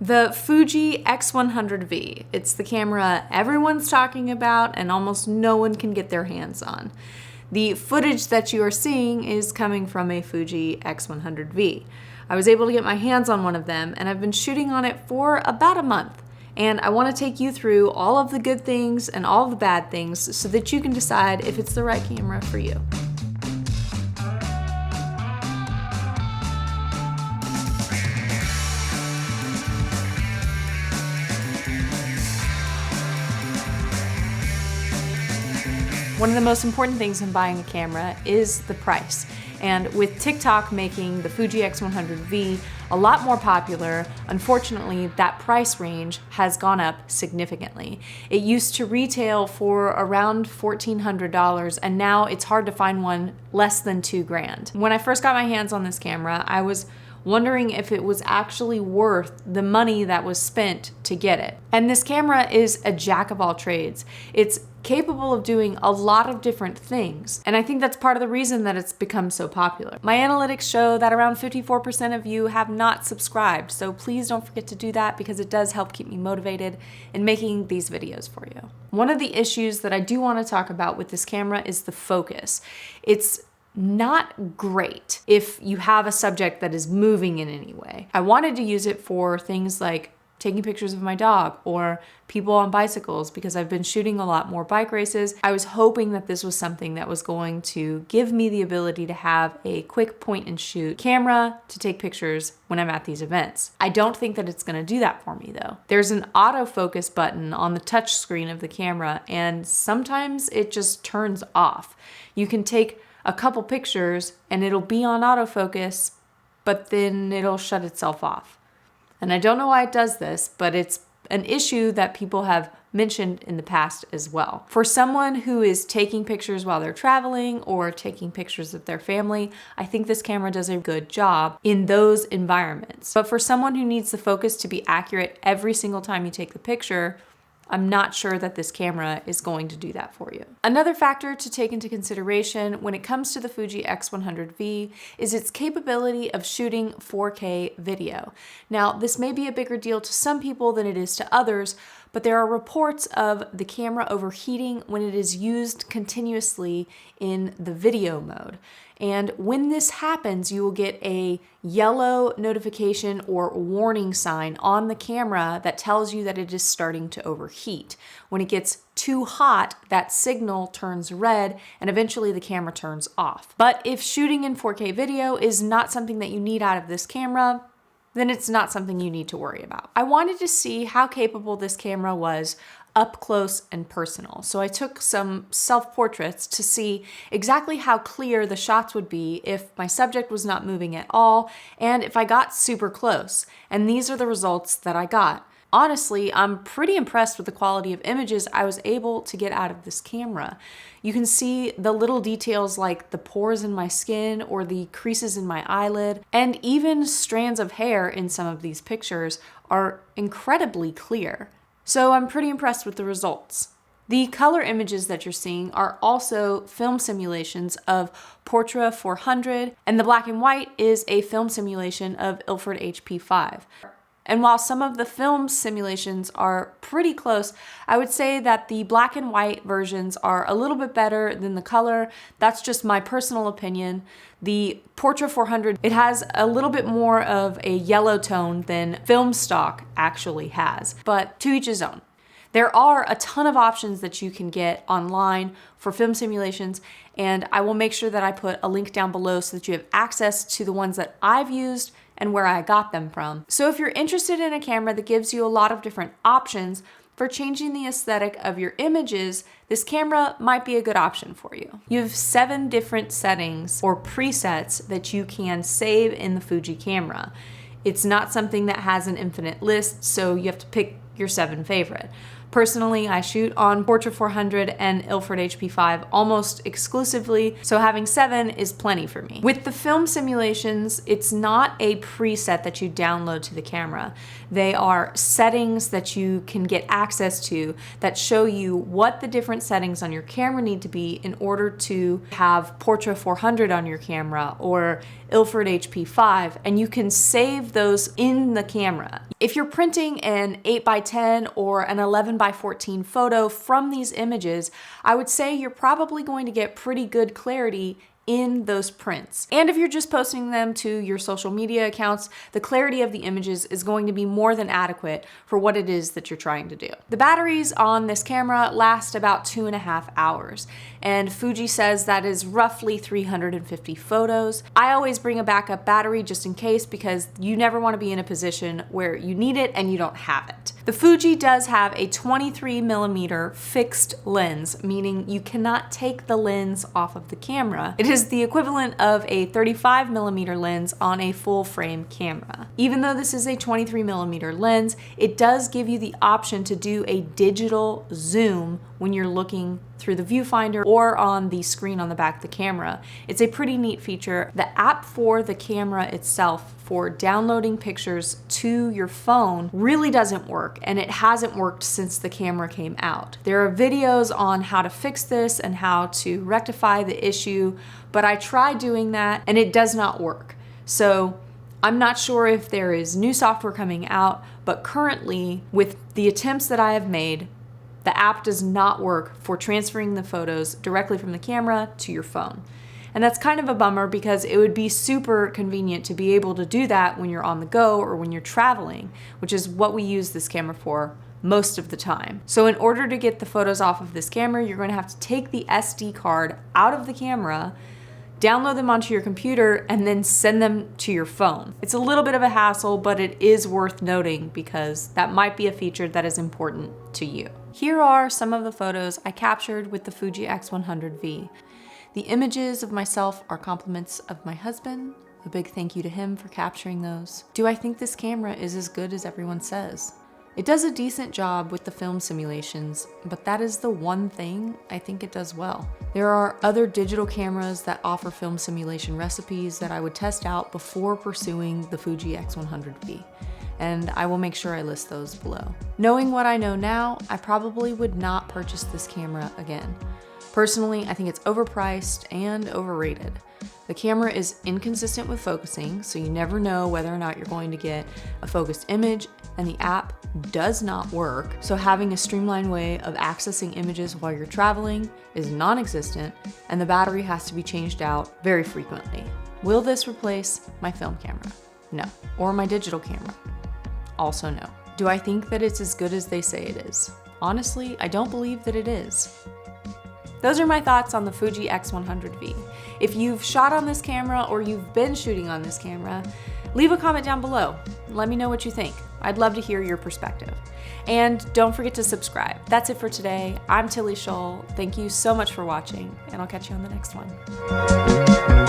The Fuji X100V. It's the camera everyone's talking about and almost no one can get their hands on. The footage that you are seeing is coming from a Fuji X100V. I was able to get my hands on one of them and I've been shooting on it for about a month. And I want to take you through all of the good things and all of the bad things so that you can decide if it's the right camera for you. One of the most important things in buying a camera is the price. And with TikTok making the Fuji X100V a lot more popular, unfortunately, that price range has gone up significantly. It used to retail for around $1,400, and now it's hard to find one less than $2,000. When I first got my hands on this camera, I was wondering if it was actually worth the money that was spent to get it. And this camera is a jack of all trades. It's capable of doing a lot of different things. And I think that's part of the reason that it's become so popular. My analytics show that around 54% of you have not subscribed. So please don't forget to do that because it does help keep me motivated in making these videos for you. One of the issues that I do want to talk about with this camera is the focus. It's not great if you have a subject that is moving in any way. I wanted to use it for things like taking pictures of my dog or people on bicycles because I've been shooting a lot more bike races. I was hoping that this was something that was going to give me the ability to have a quick point and shoot camera to take pictures when I'm at these events. I don't think that it's gonna do that for me though. There's an autofocus button on the touch screen of the camera and sometimes it just turns off. You can take a couple pictures and it'll be on autofocus, but then it'll shut itself off. And I don't know why it does this, but it's an issue that people have mentioned in the past as well. For someone who is taking pictures while they're traveling or taking pictures of their family, I think this camera does a good job in those environments. But for someone who needs the focus to be accurate every single time you take the picture, I'm not sure that this camera is going to do that for you. Another factor to take into consideration when it comes to the Fuji X100V is its capability of shooting 4K video. Now, this may be a bigger deal to some people than it is to others, but there are reports of the camera overheating when it is used continuously in the video mode. And when this happens, you will get a yellow notification or warning sign on the camera that tells you that it is starting to overheat. When it gets too hot, that signal turns red and eventually the camera turns off. But if shooting in 4K video is not something that you need out of this camera, then it's not something you need to worry about. I wanted to see how capable this camera was up close and personal. So I took some self-portraits to see exactly how clear the shots would be if my subject was not moving at all and if I got super close. And these are the results that I got. Honestly, I'm pretty impressed with the quality of images I was able to get out of this camera. You can see the little details like the pores in my skin or the creases in my eyelid, and even strands of hair in some of these pictures are incredibly clear. So I'm pretty impressed with the results. The color images that you're seeing are also film simulations of Portra 400, and the black and white is a film simulation of Ilford HP5. And while some of the film simulations are pretty close, I would say that the black and white versions are a little bit better than the color. That's just my personal opinion. The Portra 400, it has a little bit more of a yellow tone than film stock actually has, but to each his own. There are a ton of options that you can get online for film simulations, and I will make sure that I put a link down below so that you have access to the ones that I've used and where I got them from. So if you're interested in a camera that gives you a lot of different options for changing the aesthetic of your images, this camera might be a good option for you. You have 7 different settings or presets that you can save in the Fuji camera. It's not something that has an infinite list, so you have to pick your 7 favorite. Personally, I shoot on Portra 400 and Ilford HP5 almost exclusively, so having 7 is plenty for me. With the film simulations, it's not a preset that you download to the camera. They are settings that you can get access to that show you what the different settings on your camera need to be in order to have Portra 400 on your camera or Ilford HP5, and you can save those in the camera. If you're printing an 8x10 or an 11x14 photo from these images, I would say you're probably going to get pretty good clarity in those prints. And if you're just posting them to your social media accounts, the clarity of the images is going to be more than adequate for what it is that you're trying to do. The batteries on this camera last about 2.5 hours, and Fuji says that is roughly 350 photos. I always bring a backup battery just in case, because you never want to be in a position where you need it and you don't have it. The Fuji does have a 23mm fixed lens, meaning you cannot take the lens off of the camera. It is the equivalent of a 35mm lens on a full frame camera. Even though this is a 23mm lens, it does give you the option to do a digital zoom when you're looking through the viewfinder or on the screen on the back of the camera. It's a pretty neat feature. The app for the camera itself for downloading pictures to your phone really doesn't work, and it hasn't worked since the camera came out. There are videos on how to fix this and how to rectify the issue, but I tried doing that and it does not work. So I'm not sure if there is new software coming out, but currently with the attempts that I have made, the app does not work for transferring the photos directly from the camera to your phone. And that's kind of a bummer, because it would be super convenient to be able to do that when you're on the go or when you're traveling, which is what we use this camera for most of the time. So in order to get the photos off of this camera, you're going to have to take the SD card out of the camera, download them onto your computer, and then send them to your phone. It's a little bit of a hassle, but it is worth noting because that might be a feature that is important to you. Here are some of the photos I captured with the Fuji X100V. The images of myself are compliments of my husband. A big thank you to him for capturing those. Do I think this camera is as good as everyone says? It does a decent job with the film simulations, but that is the one thing I think it does well. There are other digital cameras that offer film simulation recipes that I would test out before pursuing the Fuji X100V, and I will make sure I list those below. Knowing what I know now, I probably would not purchase this camera again. Personally, I think it's overpriced and overrated. The camera is inconsistent with focusing, so you never know whether or not you're going to get a focused image, and the app does not work, so having a streamlined way of accessing images while you're traveling is non-existent, and the battery has to be changed out very frequently. Will this replace my film camera? No. Or my digital camera? Also no. Do I think that it's as good as they say it is? Honestly, I don't believe that it is. Those are my thoughts on the Fuji X100V. If you've shot on this camera or you've been shooting on this camera, leave a comment down below. Let me know what you think. I'd love to hear your perspective. And don't forget to subscribe. That's it for today. I'm Tilly Scholl. Thank you so much for watching, and I'll catch you on the next one.